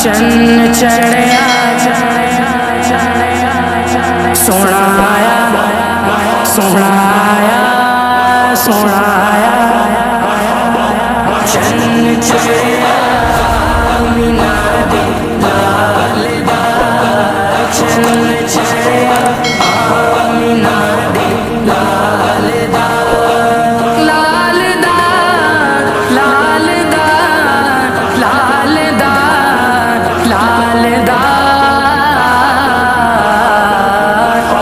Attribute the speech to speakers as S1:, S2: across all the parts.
S1: چن چڑھیا سونا آیا سونا آیا سونا آیا چن چڑھیا مینا دے لال دا چن چڑھیا مینا دے لال دا لال دا لال دا لال دا لال دا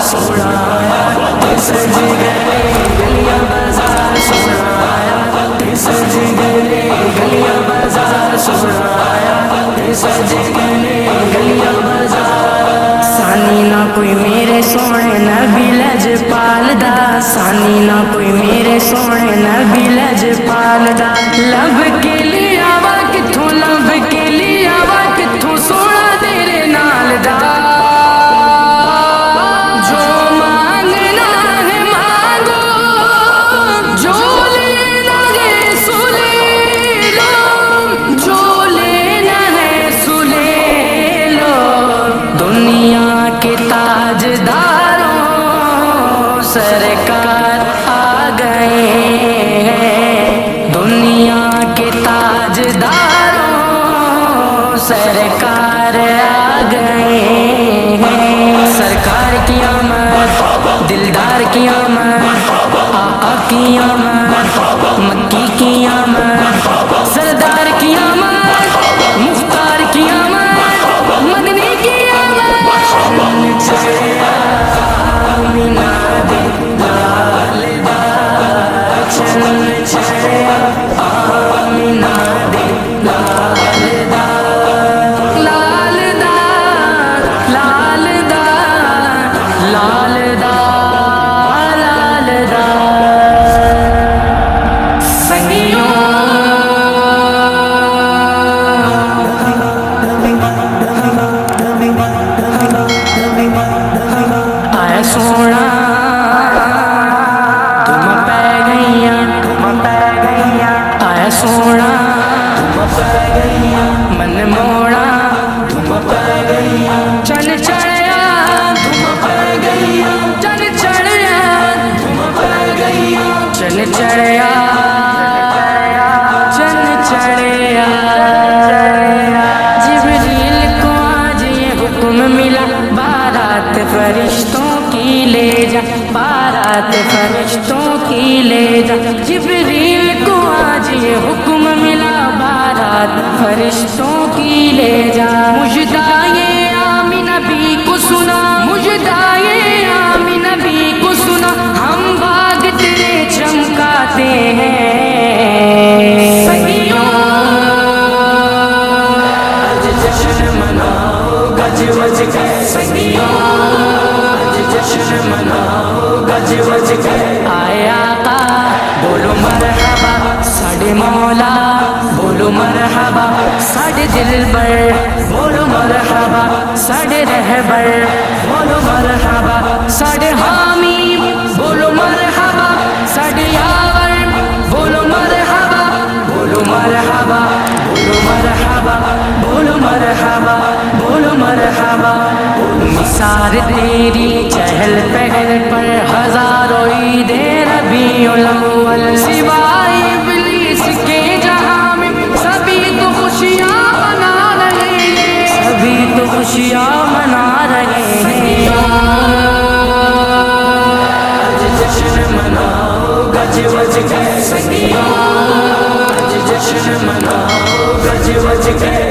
S1: سونا آیا سج گئے گلیاں بازار سونا آیا سج گئے گلیاں بازار سونا آیا سج گئے گلیاں بازار سانی نہ کوئی میرے سونے نبی لجپال دا سانی نہ کوئی میرے سونے نبی لجپال دا لب کے لیے آوا کتھوں لب کے لیے آوا کتھوں سونا تیرے نال دا جو مانگنا ہے مانگو جو لینا ہے سو لے لو جو لینا ہے سو لے لو دنیا کے تاجداروں سرکار آ گئے ہیں دنیا کے تاجداروں سرکار آ گئے ہیں سرکار کی آمد دلدار کی آمد آقا کی آمد مکی کی آمد سردار کی آمد مختار کی آمد مدنی کی آمد چڑھیا مینا دے لال دا چن چڑھیا مینا دے لال دا لال دا لال دا لال دا لال دا سنگیوں آیا سونا تم پہ گئیاں آیا سونا تم پہ گئیاں من موڑا تم پہ گئیاں چن چڑھیا تم پہ گئیاں چن چڑھیا تم پہ گئیاں چن چڑھیا چن چڑھیا جبریل کو آج یہ حکم ملا بارات فرشتوں کی لے جا بارات فرشتوں کی لے جا جبریل کو آج یہ حکم ملا بارات فرشتوں کی لے جا مجدائے آمین نبی کو سنا مجدائے آمین نبی کو سنا ہم باغ تیرے چمکاتے ہیں سنگیوں آج جشن مناؤ گج وج کے سنگیوں جشن مناؤ گج وج کے آئے آقا بولو مرحبا ساڈے مولا بولو مرحبا ساڈے دلبر بولو مرحبا ساڈے رہبر بولو مرحبا ساڈے حامی بولو مرحبا ساڈے یاور بولو مرحبا بولو مرحبا بولو مرحبا بولو مرحبا بولو مرحبا نثار تیری چہل پہل پر ہزاروں عید ربیع الاول سوائے ابلیس کے جہاں میں سبھی تو خوشیاں منا رہے ہیں سبھی تو خوشیاں منا رہے ہیں آج جشن مناؤ گج وج کے سنگیوں آج جشن مناؤ گج وج کے